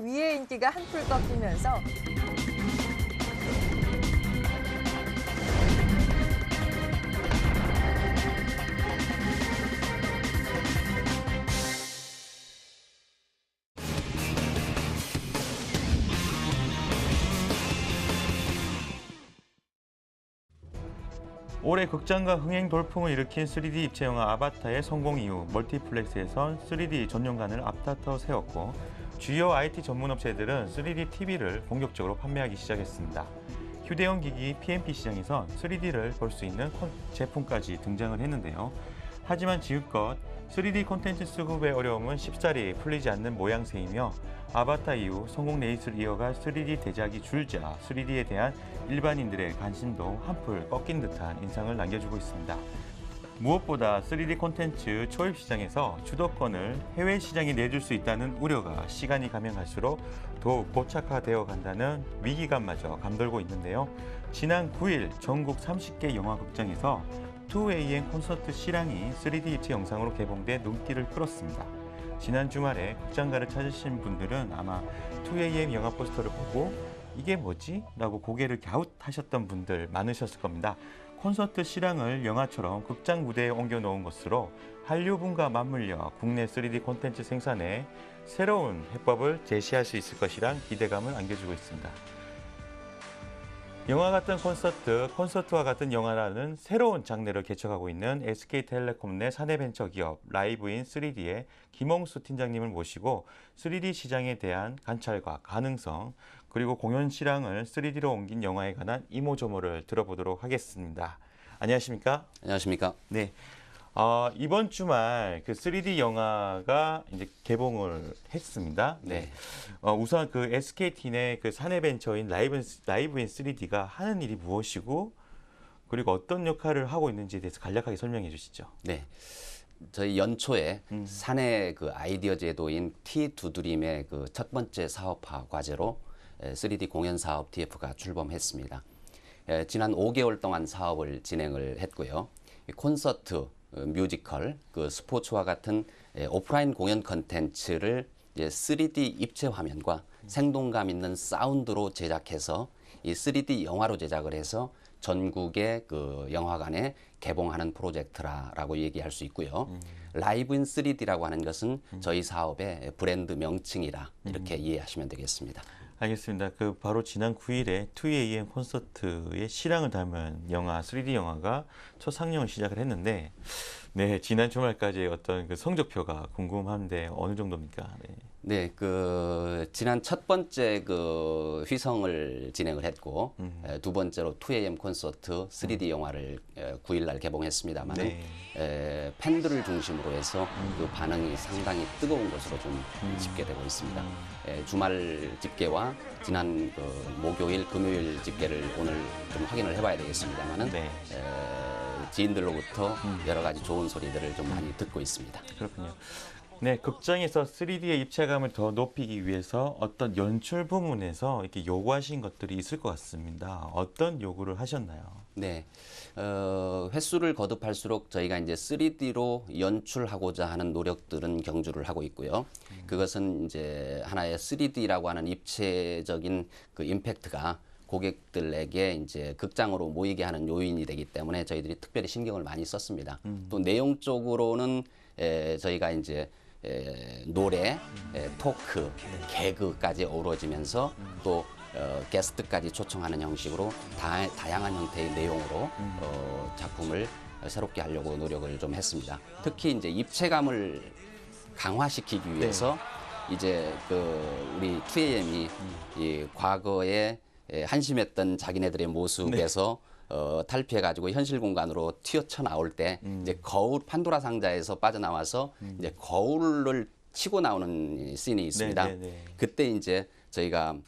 위의 인기가 한풀 꺾이면서 올해 극장가 흥행 돌풍을 일으킨 3D 입체 영화 아바타의 성공 이후 멀티플렉스에선 3D 전용관을 앞다퉈 세웠고 주요 IT 전문 업체들은 3D TV를 본격적으로 판매하기 시작했습니다. 휴대용 기기 PMP 시장에선 3D를 볼 수 있는 제품까지 등장을 했는데요. 하지만 지금껏 3D 콘텐츠 수급의 어려움은 쉽사리 풀리지 않는 모양새이며 아바타 이후 성공 레이스를 이어갈 3D 대작이 줄자 3D에 대한 일반인들의 관심도 한풀 꺾인 듯한 인상을 남겨주고 있습니다. 무엇보다 3D 콘텐츠 초입 시장에서 주도권을 해외 시장에 내줄 수 있다는 우려가 시간이 가면 갈수록 더욱 고착화되어 간다는 위기감마저 감돌고 있는데요. 지난 9일 전국 30개 영화극장에서 2AM 콘서트 실황이 3D 입체 영상으로 개봉돼 눈길을 끌었습니다. 지난 주말에 극장가를 찾으신 분들은 아마 2AM 영화 포스터를 보고 이게 뭐지? 라고 고개를 갸웃하셨던 분들 많으셨을 겁니다. 콘서트 실황을 영화처럼 극장 무대에 옮겨놓은 것으로 한류분과 맞물려 국내 3D 콘텐츠 생산에 새로운 해법을 제시할 수 있을 것이란 기대감을 안겨주고 있습니다. 영화 같은 콘서트, 콘서트와 같은 영화라는 새로운 장르를 개척하고 있는 SK텔레콤 내 사내벤처기업 라이브인 3D의 김홍수 팀장님을 모시고 3D 시장에 대한 관찰과 가능성, 그리고 공연 실황을 3D로 옮긴 영화에 관한 이모저모를 들어보도록 하겠습니다. 안녕하십니까? 안녕하십니까? 네. 이번 주말 그 3D 영화가 이제 개봉을 했습니다. 네. 우선 그 SKT 내 그 사내벤처인 라이브인 3D가 하는 일이 무엇이고 그리고 어떤 역할을 하고 있는지에 대해서 간략하게 설명해 주시죠. 네. 저희 연초에 사내 그 아이디어 제도인 T2드림의 그 첫 번째 사업화 과제로 3D 공연 사업 TF가 출범했습니다. 지난 5개월 동안 사업을 진행을 했고요. 콘서트, 뮤지컬, 그 스포츠와 같은 오프라인 공연 컨텐츠를 3D 입체 화면과 생동감 있는 사운드로 제작해서 이 3D 영화로 제작을 해서 전국의 그 영화관에 개봉하는 프로젝트라고 얘기할 수 있고요. 라이브인 3D라고 하는 것은 저희 사업의 브랜드 명칭이라 이렇게 이해하시면 되겠습니다. 알겠습니다. 그 바로 지난 9일에 2AM 콘서트의 실황을 담은 영화 3D 영화가 첫 상영을 시작을 했는데, 네 지난 주말까지 어떤 그 성적표가 궁금한데 어느 정도입니까? 네. 네, 그 지난 첫 번째 그 휘성을 진행을 했고 두 번째로 2AM 콘서트 3D 영화를 9일 날 개봉했습니다만은 네. 팬들을 중심으로 해서 그 반응이 상당히 뜨거운 것으로 좀 집계되고 있습니다. 주말 집계와 지난 그 목요일, 금요일 집계를 오늘 좀 확인을 해봐야 되겠습니다만은 네. 지인들로부터 여러 가지 좋은 소리들을 좀 많이 듣고 있습니다. 그렇군요. 네, 극장에서 3D의 입체감을 더 높이기 위해서 어떤 연출 부문에서 이렇게 요구하신 것들이 있을 것 같습니다. 어떤 요구를 하셨나요? 네, 횟수를 거듭할수록 저희가 이제 3D로 연출하고자 하는 노력들은 경주를 하고 있고요. 그것은 이제 하나의 3D라고 하는 입체적인 그 임팩트가 고객들에게 이제 극장으로 모이게 하는 요인이 되기 때문에 저희들이 특별히 신경을 많이 썼습니다. 또 내용적으로는 저희가 이제 노래, 토크, 개그까지 어우러지면서 또 게스트까지 초청하는 형식으로 다양한 형태의 내용으로 작품을 새롭게 하려고 노력을 좀 했습니다. 특히 이제 입체감을 강화시키기 위해서 이제 그 우리 2AM이 이 과거에 한심했던 자기네들의 모습에서 탈피해가지고 현실 공간으로 튀어쳐 나올 때 이제 거울 판도라 상자에서 빠져나와서 이제 거울을 치고 나오는 씬이 있습니다. 그때 이제 저희가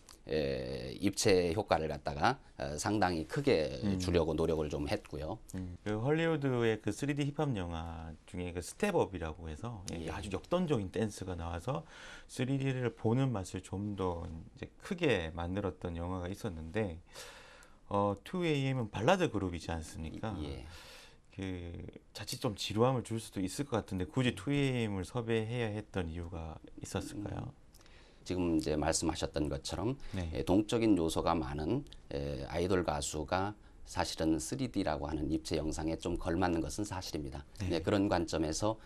입체 효과를 갖다가 상당히 크게 주려고 노력을 좀 했고요. 그 헐리우드의 그 3D 힙합 영화 중에 그 스텝업이라고 해서 아주 역동적인 댄스가 나와서 3D를 보는 맛을 좀 더 이제 크게 만들었던 영화가 있었는데 2AM은 발라드 그룹이지 않습니까? 예. 그 자칫 좀 지루함을 줄 수도 있을 것 같은데 굳이 2AM을 섭외해야 했던 이유가 있었을까요? 지금 이제 말씀하셨던 것처럼 네. 동적인 요소가 많은 아이돌 가수가 사실은 3D라고 하는 입체 영상에 좀 걸맞는 것은 사실입니다. 네, 그런 관점에서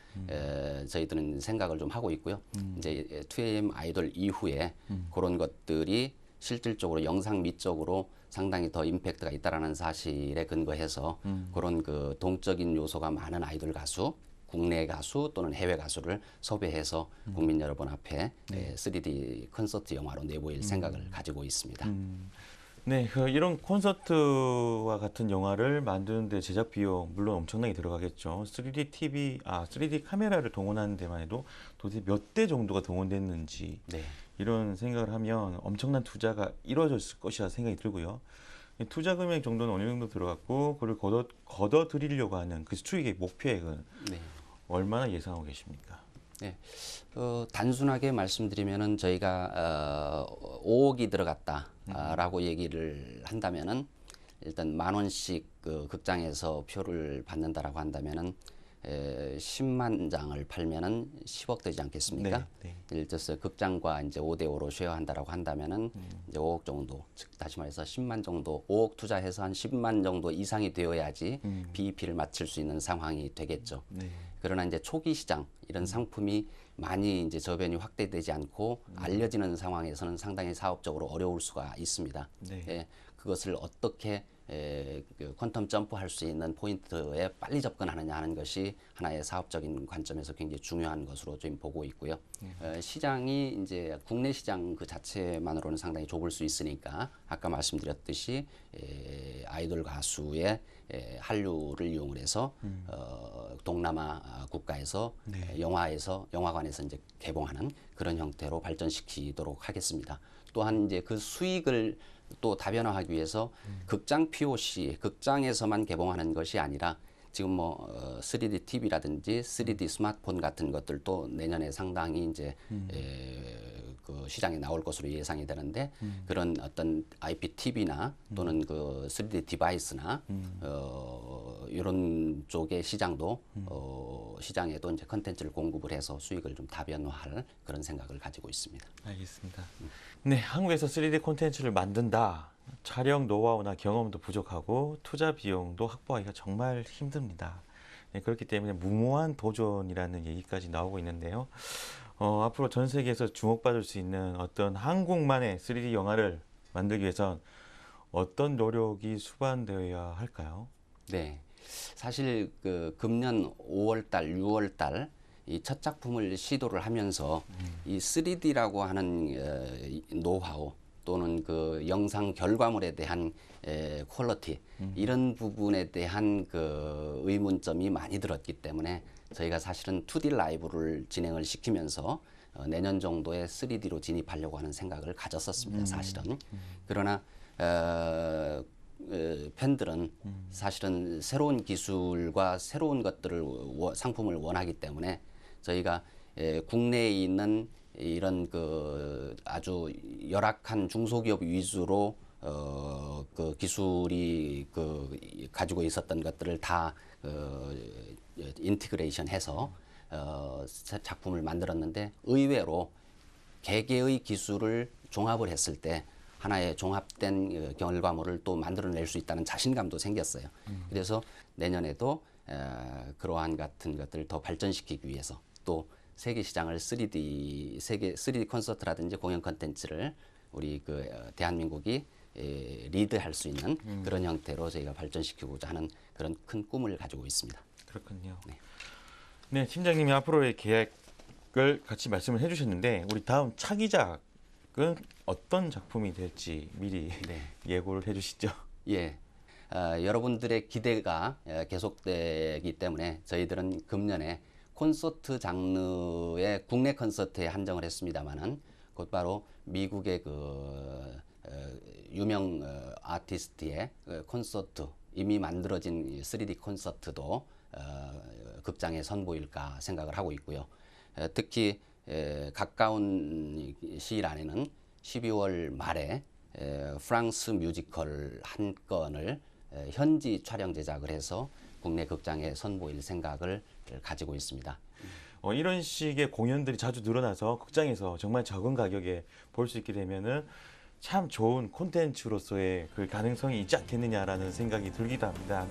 저희들은 생각을 좀 하고 있고요. 이제 2AM 아이돌 이후에 그런 것들이 실질적으로 영상 미적으로 상당히 더 임팩트가 있다라는 사실에 근거해서 그런 그 동적인 요소가 많은 아이돌 가수, 국내 가수 또는 해외 가수를 섭외해서 국민 여러분 앞에 3D 콘서트 영화로 내보일 생각을 가지고 있습니다. 네, 이런 콘서트와 같은 영화를 만드는데 제작 비용 물론 엄청나게 들어가겠죠. 3D TV, 3D 카메라를 동원하는 데만 해도 도대체 몇 대 정도가 동원됐는지 네. 이런 생각을 하면 엄청난 투자가 이루어졌을 것이라 생각이 들고요. 이 투자 금액 정도는 어느 정도 들어갔고 그걸 걷어들이려고 하는 그 수익의 목표액은 네. 얼마나 예상하고 계십니까? 네. 단순하게 말씀드리면은 저희가 5억이 들어갔다라고 얘기를 한다면은 일단 10,000원씩 그 극장에서 표를 받는다라고 한다면은 10만 장을 팔면은 10억 되지 않겠습니까? 네. 예를 들어서 극장과 이제 5대5로 쉐어한다라고 한다면은 이제 5억 정도, 즉 다시 말해서 10만 정도, 5억 투자해서 한 10만 정도 이상이 되어야지 BEP를 맞출 수 있는 상황이 되겠죠. 네. 그러나 이제 초기 시장 이런 상품이 많이 이제 저변이 확대되지 않고 알려지는 상황에서는 상당히 사업적으로 어려울 수가 있습니다. 네. 예, 그것을 어떻게 그 퀀텀 점프할 수 있는 포인트에 빨리 접근하느냐 하는 것이 하나의 사업적인 관점에서 굉장히 중요한 것으로 좀 보고 있고요. 시장이 이제 국내 시장 그 자체만으로는 상당히 좁을 수 있으니까 아까 말씀드렸듯이 아이돌 가수의 한류를 이용을 해서 동남아 국가에서 영화관에서 이제 개봉하는 그런 형태로 발전시키도록 하겠습니다. 또한 이제 그 수익을 또 다변화하기 위해서 극장 POC, 극장에서만 개봉하는 것이 아니라 지금 뭐 3D TV라든지 3D 스마트폰 같은 것들도 내년에 상당히 이제 그 시장에 나올 것으로 예상이 되는데 그런 어떤 IPTV나 또는 그 3D 디바이스나 이런 쪽의 시장도 시장에도 이제 컨텐츠를 공급을 해서 수익을 좀 다변화할 그런 생각을 가지고 있습니다. 알겠습니다. 네, 한국에서 3D 콘텐츠를 만든다. 촬영 노하우나 경험도 부족하고 투자 비용도 확보하기가 정말 힘듭니다. 네, 그렇기 때문에 무모한 도전이라는 얘기까지 나오고 있는데요. 앞으로 전 세계에서 주목받을 수 있는 어떤 한국만의 3D 영화를 만들기 위해선 어떤 노력이 수반되어야 할까요? 네, 사실 그 금년 5월달, 6월달 이 첫 작품을 시도를 하면서 이 3D라고 하는 노하우 또는 그 영상 결과물에 대한 퀄리티 이런 부분에 대한 그 의문점이 많이 들었기 때문에 저희가 사실은 2D 라이브를 진행을 시키면서 내년 정도에 3D로 진입하려고 하는 생각을 가졌었습니다. 사실은. 그러나 팬들은 사실은 새로운 기술과 새로운 것들을 상품을 원하기 때문에 저희가 국내에 있는 이런 그 아주 열악한 중소기업 위주로 그 기술이 그 가지고 있었던 것들을 다 인티그레이션해서 작품을 만들었는데 의외로 개개의 기술을 종합을 했을 때 하나의 종합된 결과물을 또 만들어낼 수 있다는 자신감도 생겼어요. 그래서 내년에도 그러한 같은 것들을 더 발전시키기 위해서 또 세계 시장을 3D 콘서트라든지 공연 콘텐츠를 우리 그 대한민국이 리드할 수 있는 그런 형태로 저희가 발전시키고자 하는 그런 큰 꿈을 가지고 있습니다. 그렇군요. 네, 팀장님이 앞으로의 계획을 같이 말씀을 해주셨는데 우리 다음 차기작은 어떤 작품이 될지 미리 예고를 해주시죠. 예. 여러분들의 기대가 계속되기 때문에 저희들은 금년에 콘서트 장르의 국내 콘서트에 한정을 했습니다만은 곧바로 미국의 그 유명 아티스트의 콘서트 이미 만들어진 3D 콘서트도 극장에 선보일까 생각을 하고 있고요. 특히 가까운 시일 안에는 12월 말에 프랑스 뮤지컬 한 건을 현지 촬영 제작을 해서 국내 극장에 선보일 생각을 가지고 있습니다. 이런 식의 공연들이 자주 늘어나서 극장에서 정말 적은 가격에 볼 수 있게 되면은 참 좋은 콘텐츠로서의 그 가능성이 있지 않겠느냐라는 생각이 들기도 합니다.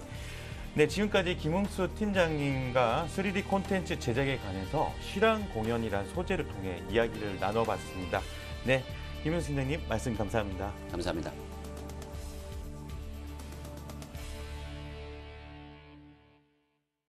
네, 지금까지 김웅수 팀장님과 3D 콘텐츠 제작에 관해서 실황 공연이란 소재를 통해 이야기를 나눠봤습니다. 네, 김웅수 팀장님 말씀 감사합니다. 감사합니다.